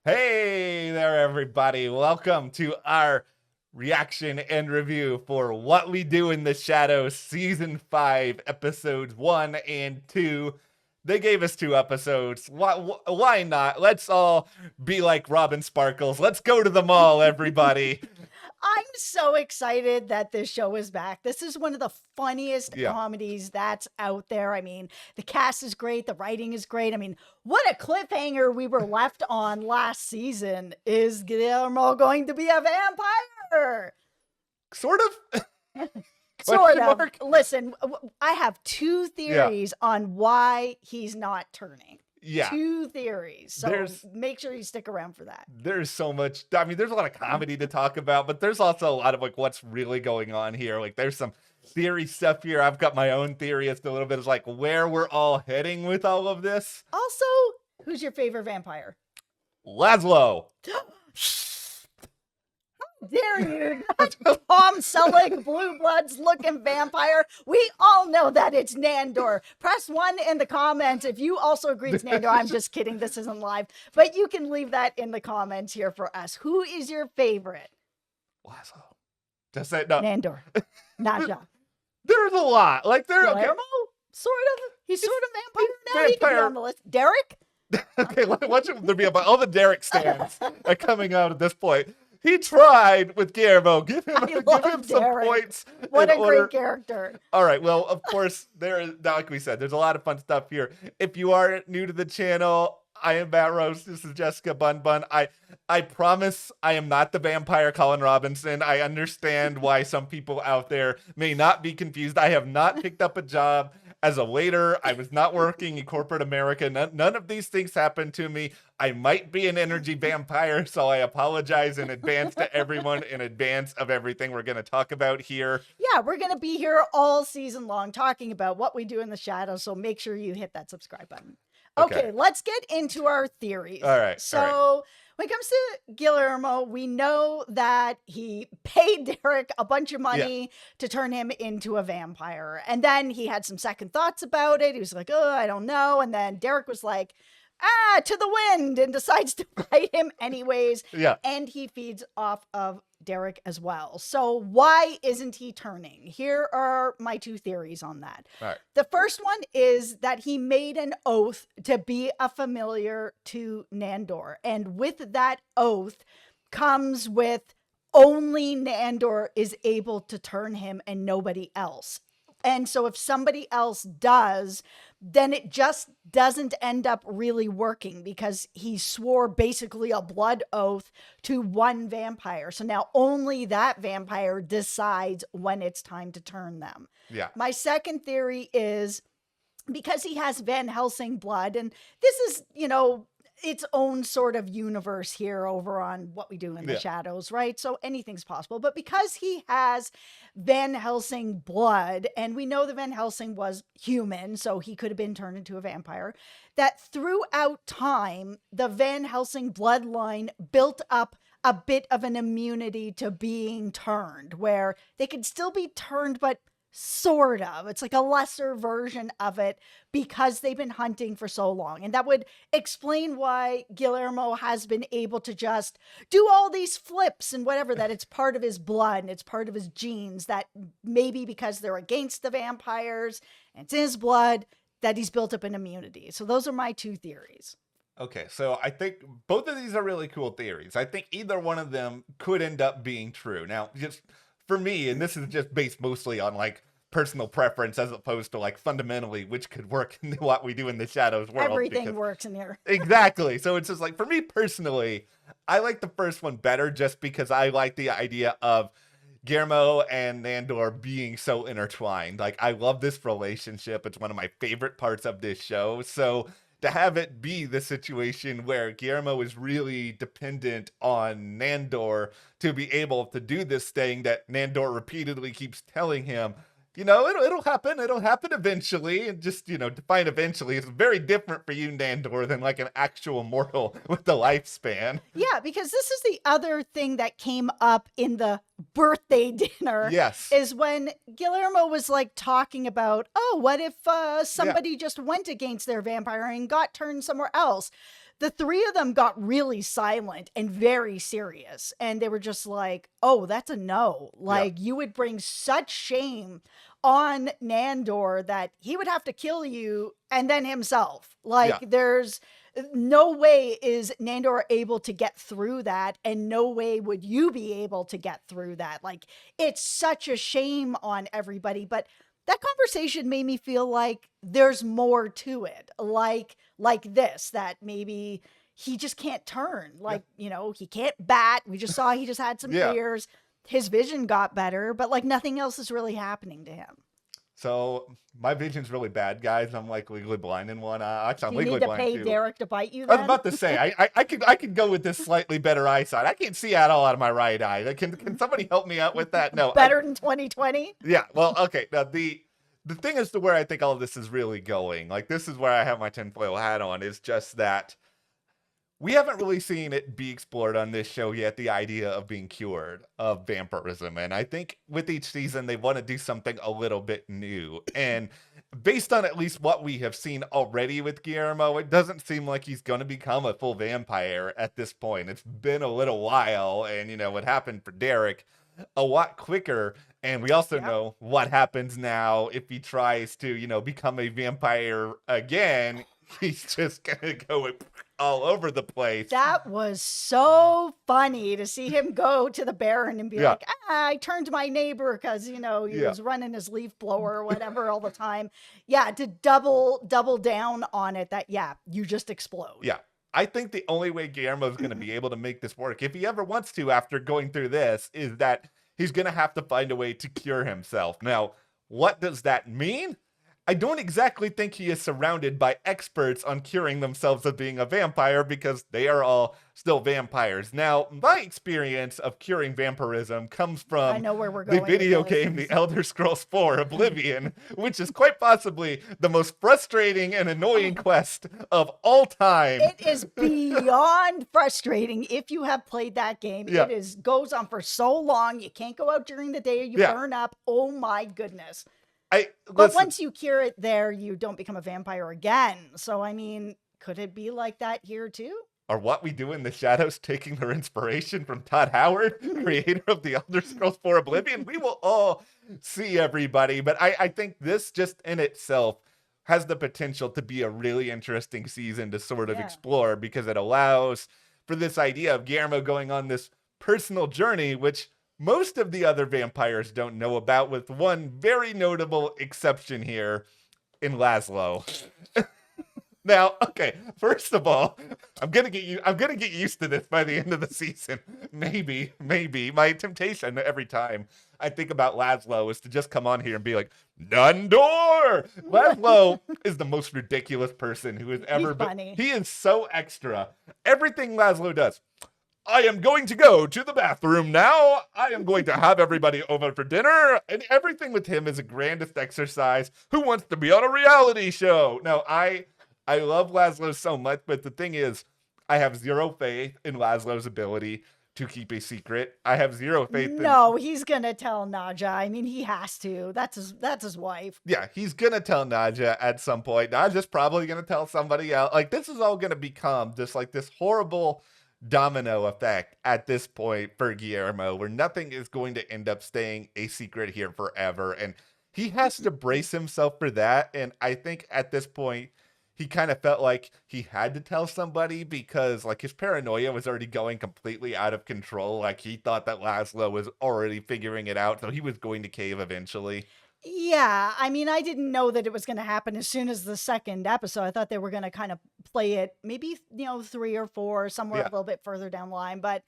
Hey there, everybody. Welcome to our reaction and review for What We Do in the Shadows, Season 5, Episodes 1 and 2. They gave us 2 episodes. Why not? Let's all be like Robin Sparkles. Let's go to the mall, everybody. I'm so excited that this show is back. This is one of the funniest Yeah. comedies that's out there. I mean, the cast is great, the writing is great. I mean, what a cliffhanger we were left on last season. Is Guillermo going to be a vampire? Sort of. Sort Question of. mark? Listen, I have 2 Yeah. theories on why he's not turning. Yeah. 2 theories. So make sure you stick around for that. There's so much. I mean, there's a lot of comedy to talk about, but there's also a lot of like what's really going on here. Like, there's some theory stuff here. I've got my own theory as to a little bit of like where we're all heading with all of this. Also, who's your favorite vampire? Laszlo. Dare you? That Tom Selleck, Blue Bloods looking vampire. We all know that it's Nandor. Press 1 in the comments if you also agree it's Nandor. I'm just kidding. This isn't live. But you can leave that in the comments here for us. Who is your favorite? Laszlo. Just say no. Nandor. Nadja. There's a lot. Like there. Okay. Guillermo? Sort of. He's sort of vampire now. He can be Vampire. on the list. Derek? Okay. Watch there be about all the Derek stands are coming out at this point. He tried with Guillermo. Give him some Derek. points. What a order. great character. All right. Well, of course, like we said, there's a lot of fun stuff here. If you are new to the channel, I am Matt Rose. This is Jessica Bun. I promise I am not the vampire Colin Robinson. I understand why some people out there may not be confused. I have not picked up a job as a waiter. I was not working in corporate America. None of these things happened to me. I might be an energy vampire, so I apologize in advance to everyone in advance of everything we're going to talk about here. Yeah, we're going to be here all season long talking about what we do in the shadows, so make sure you hit that subscribe button. Okay, let's get into our theories. All right. So when it comes to Guillermo, we know that he paid Derek a bunch of money to turn him into a vampire. And then he had some second thoughts about it. He was like, oh, I don't know. And then Derek was like, to the wind, and decides to fight him anyways. Yeah. And he feeds off of Derek as well. So why isn't he turning? Here are my 2 theories on that. All right. The first one is that he made an oath to be a familiar to Nandor. And with that oath comes with only Nandor is able to turn him and nobody else. And so if somebody else does, then it just doesn't end up really working because he swore basically a blood oath to one vampire. So now only that vampire decides when it's time to turn them. Yeah. My second theory is because he has Van Helsing blood, and this is, its own sort of universe here over on What We Do in the Shadows, right? So anything's possible. But because he has Van Helsing blood, and we know that Van Helsing was human, so he could have been turned into a vampire, that throughout time, the Van Helsing bloodline built up a bit of an immunity to being turned, where they could still be turned, but sort of. It's like a lesser version of it because they've been hunting for so long. And that would explain why Guillermo has been able to just do all these flips and whatever, that it's part of his blood and it's part of his genes, that maybe because they're against the vampires and it's in his blood that he's built up an immunity. So those are my 2 theories. Okay, so I think both of these are really cool theories. I think either one of them could end up being true. Now, just for me, and this is just based mostly on like personal preference as opposed to like fundamentally which could work in What We Do in the Shadows world. Everything works in here. Exactly. So it's just like, for me personally, I like the first one better just because I like the idea of Guillermo and Nandor being so intertwined. Like, I love this relationship. It's one of my favorite parts of this show. So to have it be the situation where Guillermo is really dependent on Nandor to be able to do this thing that Nandor repeatedly keeps telling him, it'll happen. It'll happen eventually. And just, define eventually is very different for you, Nandor, than like an actual mortal with the lifespan. Yeah, because this is the other thing that came up in the birthday dinner. Yes. Is when Guillermo was like talking about, oh, what if somebody just went against their vampire and got turned somewhere else? the three of them got really silent and very serious. And they were just like, oh, that's a no. Like, you would bring such shame on Nandor that he would have to kill you and then himself. Like, there's no way is Nandor able to get through that, and no way would you be able to get through that. Like, it's such a shame on everybody. But that conversation made me feel like there's more to it. Like this, that maybe he just can't turn. Like, you know, he can't bat. We just saw he just had some ears. His vision got better, but like nothing else is really happening to him. So my vision's really bad, guys. I'm like legally blind in one eye. I'm legally need to blind pay too. Derek to bite you. I was about to say I could go with this slightly better eyesight. I can't see at all out of my right eye. Can somebody help me out with that? No. Better than 2020. Yeah. Well, okay. Now the thing is to where I think all of this is really going. Like, this is where I have my tinfoil hat on, is just that we haven't really seen it be explored on this show yet, the idea of being cured of vampirism. And I think with each season, they want to do something a little bit new. And based on at least what we have seen already with Guillermo, it doesn't seem like he's going to become a full vampire at this point. It's been a little while, and, you know, what happened for Derek a lot quicker. And we also know what happens now if he tries to, you know, become a vampire again. He's just going to go all over the place. That was so funny to see him go to the Baron and be like, I turned my neighbor because, you know, he was running his leaf blower or whatever all the time. Yeah, to double down on it that, you just explode. Yeah. I think the only way Guillermo is going to be able to make this work, if he ever wants to after going through this, is that he's going to have to find a way to cure himself. Now, what does that mean? I don't exactly think he is surrounded by experts on curing themselves of being a vampire, because they are all still vampires. Now, my experience of curing vampirism comes from I know where we're going the video game The Elder Scrolls 4 Oblivion, which is quite possibly the most frustrating and annoying quest of all time. It is beyond frustrating if you have played that game. It goes on for so long. You can't go out during the day. You burn up. Oh my goodness. But once you cure it there, you don't become a vampire again. So, I mean, could it be like that here too? Are What We Do in the Shadows taking their inspiration from Todd Howard, creator of The Elder Scrolls 4 Oblivion? We will all see, everybody. But I think this just in itself has the potential to be a really interesting season to sort of explore, because it allows for this idea of Guillermo going on this personal journey, which most of the other vampires don't know about, with one very notable exception here in Laszlo. Now, okay, first of all, I'm gonna get used to this by the end of the season. Maybe. My temptation every time I think about Laszlo is to just come on here and be like, Nandor! Laszlo is the most ridiculous person who has ever been. Funny. He is so extra. Everything Laszlo does. I am going to go to the bathroom now. I am going to have everybody over for dinner. And everything with him is a grandest exercise. Who wants to be on a reality show? No, I love Laszlo so much, but the thing is, I have zero faith in Laszlo's ability to keep a secret. I have zero faith in... No, he's going to tell Nadja. I mean, he has to. That's his wife. Yeah, he's going to tell Nadja at some point. Nadja's probably going to tell somebody else. Like, this is all going to become just like this horrible domino effect at this point for Guillermo, where nothing is going to end up staying a secret here forever. And he has to brace himself for that. And I think at this point, he kind of felt like he had to tell somebody, because like his paranoia was already going completely out of control. Like, he thought that Laszlo was already figuring it out, so he was going to cave eventually. Yeah, I mean, I didn't know that it was going to happen as soon as the second episode. I thought they were going to kind of play it maybe, 3 or 4, somewhere a little bit further down the line. But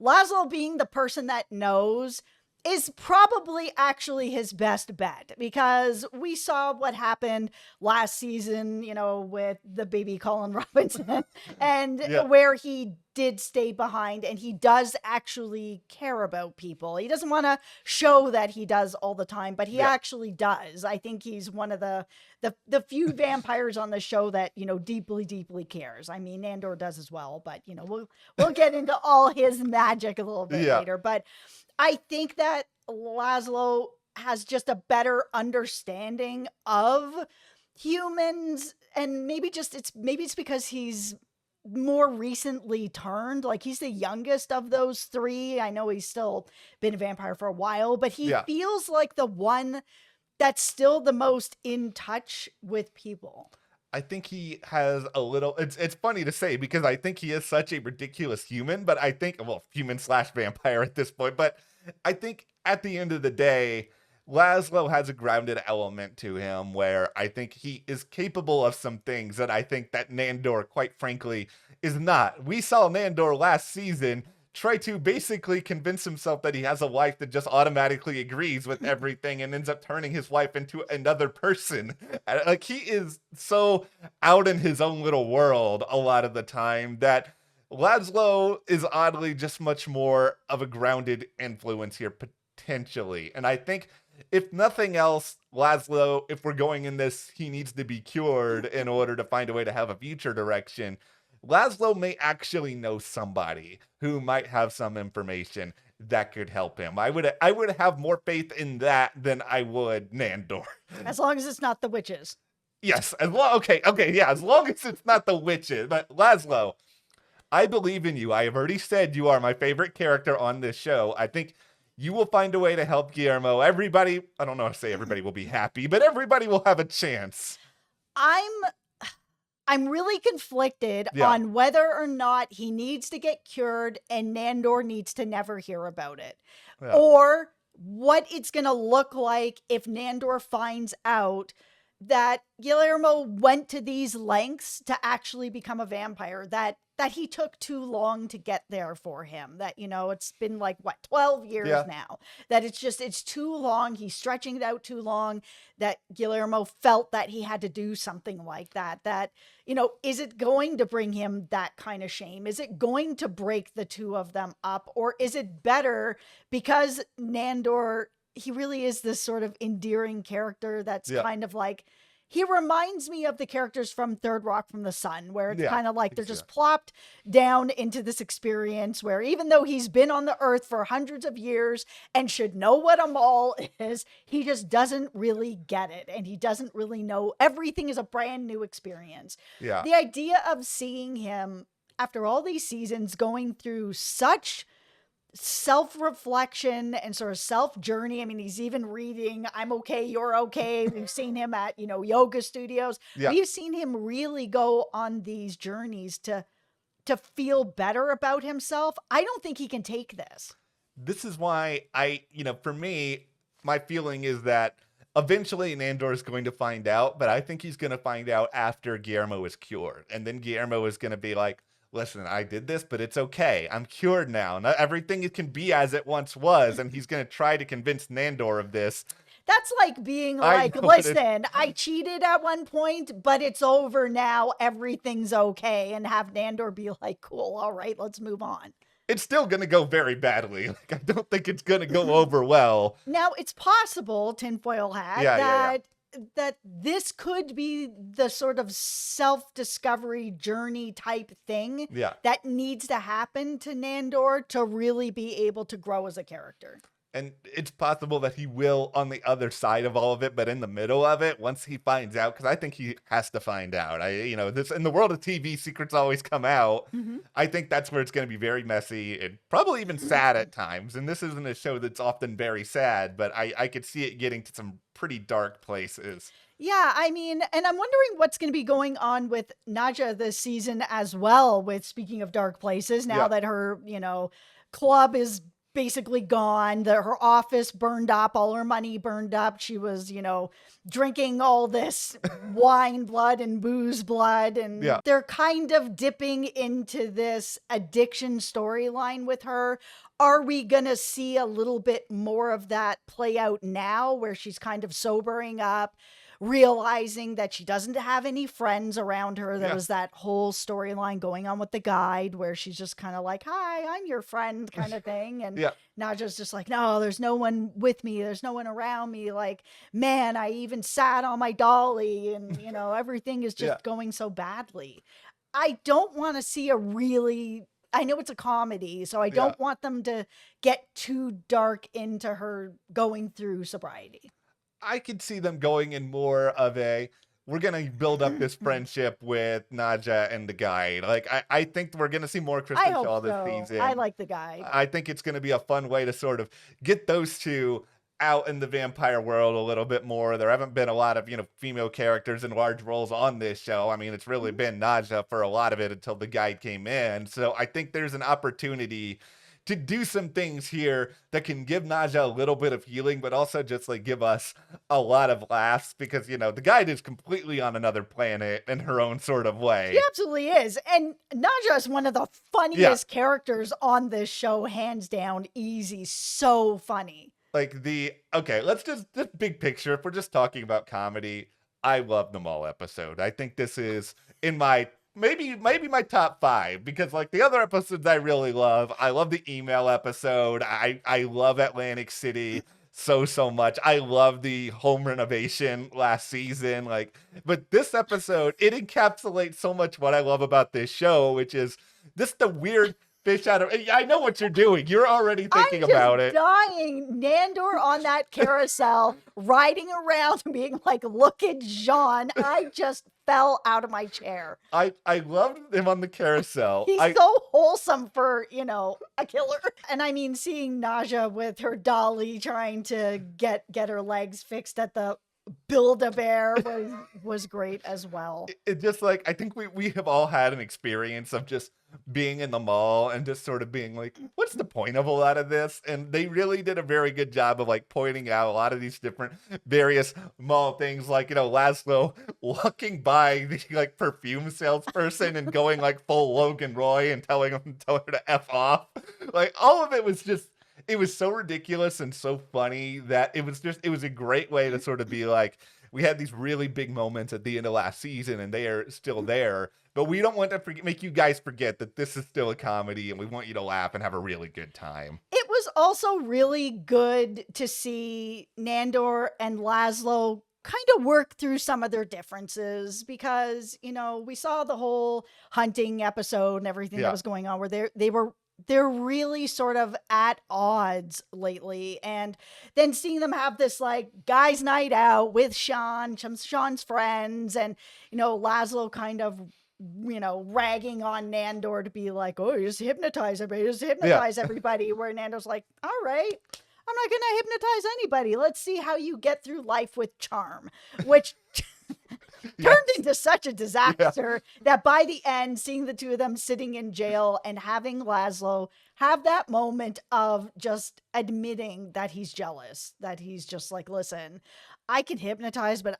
Laszlo being the person that knows is probably actually his best bet, because we saw what happened last season, with the baby Colin Robinson, and where he did stay behind, and he does actually care about people. He doesn't want to show that he does all the time, but he actually does. I think he's one of the few vampires on the show that, deeply, deeply cares. I mean, Nandor does as well, but, we'll get into all his magic a little bit later. But I think that Laszlo has just a better understanding of humans, and maybe it's because he's more recently turned. Like, he's the youngest of those three. I know he's still been a vampire for a while, but he feels like the one that's still the most in touch with people. I think he has a little, it's funny to say because I think he is such a ridiculous human, but I think, well, human slash vampire at this point, but I think at the end of the day, Laszlo has a grounded element to him where I think he is capable of some things that I think that Nandor, quite frankly, is not. We saw Nandor last season try to basically convince himself that he has a wife that just automatically agrees with everything and ends up turning his wife into another person. Like, he is so out in his own little world a lot of the time that Laszlo is oddly just much more of a grounded influence here, potentially. And I think, if nothing else, Laszlo, if we're going in this, he needs to be cured in order to find a way to have a future direction. Laszlo may actually know somebody who might have some information that could help him. I would have more faith in that than I would Nandor. As long as it's not the witches. Yes, okay, yeah, as long as it's not the witches. But Laszlo, I believe in you. I have already said you are my favorite character on this show. I think you will find a way to help Guillermo. Everybody, I don't know if I say everybody will be happy, but everybody will have a chance. I'm really conflicted on whether or not he needs to get cured and Nandor needs to never hear about it. Yeah. Or what it's going to look like if Nandor finds out that Guillermo went to these lengths to actually become a vampire, that he took too long to get there for him, that, you know, it's been like, what, 12 years now, that it's too long. He's stretching it out too long, that Guillermo felt that he had to do something like that, you know, is it going to bring him that kind of shame? Is it going to break the two of them up? Or is it better because Nandor, he really is this sort of endearing character that's kind of like, he reminds me of the characters from Third Rock from the Sun, where it's kind of like they're just plopped down into this experience where even though he's been on the earth for hundreds of years and should know what a mall is, he just doesn't really get it. And he doesn't really know. Everything is a brand new experience. Yeah. The idea of seeing him after all these seasons going through such self-reflection and sort of self-journey. I mean, he's even reading I'm Okay, You're Okay. We've seen him at, you know, yoga studios. We've seen him really go on these journeys to feel better about himself. I don't think he can take this. This is why for me, my feeling is that eventually Nandor is going to find out, but I think he's going to find out after Guillermo is cured. And then Guillermo is going to be like, listen, I did this, but it's okay. I'm cured now. Not everything can be as it once was. And he's going to try to convince Nandor of this. That's like being like, listen, I cheated at one point, but it's over now. Everything's okay. And have Nandor be like, cool, all right, let's move on. It's still going to go very badly. Like, I don't think it's going to go over well. Now, it's possible, tinfoil hat, that this could be the sort of self-discovery journey type thing that needs to happen to Nandor to really be able to grow as a character. And it's possible that he will on the other side of all of it, but in the middle of it, once he finds out, because I think he has to find out. This in the world of TV, secrets always come out. Mm-hmm. I think that's where it's going to be very messy and probably even sad at times. And this isn't a show that's often very sad, but I could see it getting to some pretty dark places. Yeah, I mean, and I'm wondering what's going to be going on with Nadja this season as well, with speaking of dark places, now that her, club is basically gone, her office burned up, all her money burned up. She was, drinking all this wine blood and booze blood. And they're kind of dipping into this addiction storyline with her. Are we going to see a little bit more of that play out now, where she's kind of sobering up, realizing that she doesn't have any friends around her? There was that whole storyline going on with the guide where she's just kind of like, hi, I'm your friend kind of thing. And Nadja's just like, no, there's no one with me. There's no one around me. Like, man, I even sat on my dolly and, everything is just going so badly. I don't want to see I know it's a comedy, so I don't want them to get too dark into her going through sobriety. I could see them going in more of a, we're gonna build up this friendship with Nadja and the guide. Like I think we're gonna see more I Kristen hope Shaw this so. I season. like the guide. I think it's gonna be a fun way to sort of get those two out in the vampire world a little bit more. There haven't been a lot of, female characters in large roles on this show. I mean, it's really been Nadja for a lot of it until the guide came in. So I think there's an opportunity to do some things here that can give Nadja a little bit of healing, but also just like give us a lot of laughs because, the guide is completely on another planet in her own sort of She way. absolutely is. And Nadja is one of the funniest characters on this show, hands down, easy. So funny. Like okay, let's just big picture. If we're just talking about comedy, I love the mall episode. I think this is in my maybe my top 5 because like the other episodes I really love. I love the email episode. I love Atlantic City so much. I love the home renovation last season. Like, but this episode, it encapsulates so much what I love about this show, which is just the weird fish out of. I know what you're doing. You're already thinking about it. Dying. Nandor on that carousel, riding around, being like, "Look at Jean." I just fell out of my chair. I loved him on the carousel. He's so wholesome for, a killer. And I mean, seeing Nadja with her dolly trying to get her legs fixed at the Build-A-Bear was great as well. It just like, I think we have all had an experience of just being in the mall and just sort of being like, what's the point of a lot of this? And they really did a very good job of like pointing out a lot of these different various mall things, like, Laszlo walking by the like perfume salesperson and going like full Logan Roy and telling her to F off. Like all of it was just, it was so ridiculous and so funny that it was a great way to sort of be like, we had these really big moments at the end of last season and they are still there, but we don't want to make you guys forget that this is still a comedy and we want you to laugh and have a really good time. It was also really good to see Nandor and Laszlo kind of work through some of their differences because, we saw the whole hunting episode and everything that was going on where they're really sort of at odds lately. And then seeing them have this like guys' night out with Sean's friends, and, Laszlo kind of, ragging on Nandor to be like, "Oh, you just hypnotize everybody," where Nandor's like, "All right, I'm not going to hypnotize anybody. Let's see how you get through life with charm," which turned into such a disaster that by the end, seeing the two of them sitting in jail and having Laszlo have that moment of just admitting that he's jealous, that he's just like, "Listen, I can hypnotize, but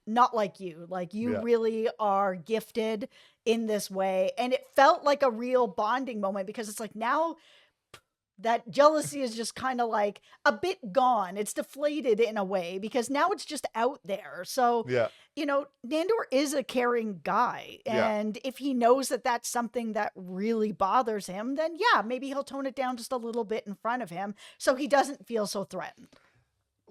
not like you. Like you really are gifted in this way." And it felt like a real bonding moment because it's like now that jealousy is just kind of like a bit gone. It's deflated in a way because now it's just out there. So, Nandor is a caring guy. And if he knows that that's something that really bothers him, then maybe he'll tone it down just a little bit in front of him so he doesn't feel so threatened.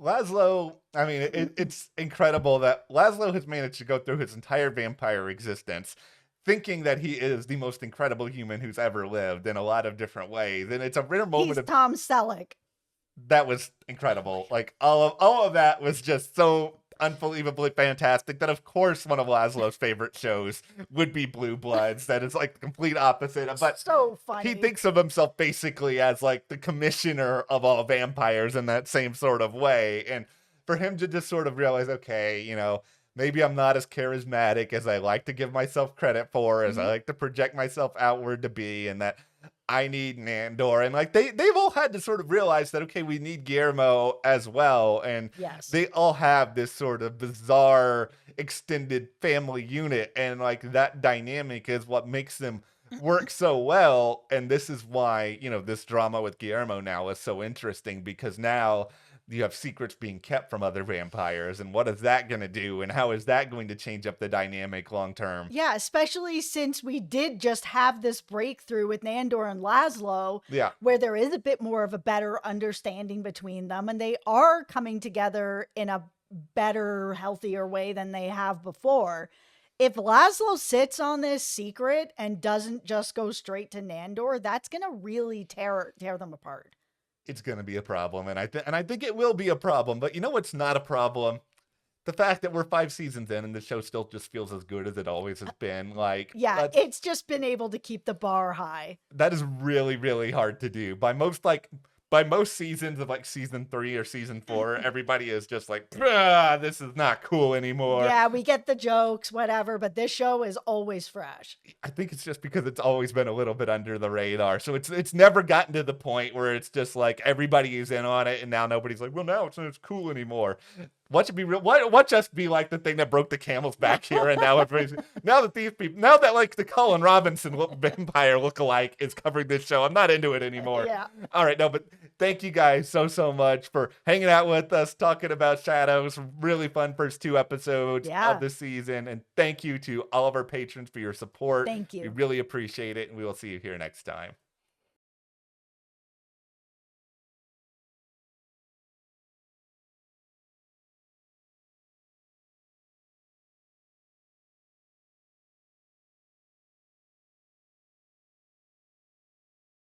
Laszlo, I mean, it's incredible that Laszlo has managed to go through his entire vampire existence thinking that he is the most incredible human who's ever lived in a lot of different ways. And it's a rare moment He's Tom Selleck. That was incredible. Like all of that was just so unbelievably fantastic that of course one of Laszlo's favorite shows would be Blue Bloods. That is like the complete opposite. But so funny. He thinks of himself basically as like the commissioner of all vampires in that same sort of way. And for him to just sort of realize, okay, maybe I'm not as charismatic as I like to give myself credit for, as I like to project myself outward to be, and that I need Nandor. And like they've all had to sort of realize that, okay, we need Guillermo as well. And they all have this sort of bizarre extended family unit. And like that dynamic is what makes them work so well. And this is why, this drama with Guillermo now is so interesting, because now you have secrets being kept from other vampires, and what is that going to do, and how is that going to change up the dynamic long term? Yeah, especially since we did just have this breakthrough with Nandor and Laszlo, where there is a bit more of a better understanding between them, and they are coming together in a better, healthier way than they have before. If Laszlo sits on this secret and doesn't just go straight to Nandor, that's going to really tear them apart. It's going to be a problem, and I think it will be a problem. But you know what's not a problem? the fact that we're 5 seasons in and the show still just feels as good as it always has been, like, Yeah, it's just been able to keep the bar high. that is really, really hard to do. By most seasons of like season 3 or season 4, everybody is just like, this is not cool anymore. Yeah, we get the jokes, whatever, but this show is always fresh. I think it's just because it's always been a little bit under the radar. So it's never gotten to the point where it's just like everybody is in on it and now nobody's like, well, now it's cool anymore. What should be real? What just be like the thing that broke the camel's back here? And now everybody's now that these people, now that like the Colin Robinson vampire lookalike is covering this show, I'm not into it anymore. Yeah. All right, no, but thank you guys so much for hanging out with us, talking about Shadows. Really fun first 2 episodes of the season, and thank you to all of our patrons for your support. Thank you. We really appreciate it, and we will see you here next time.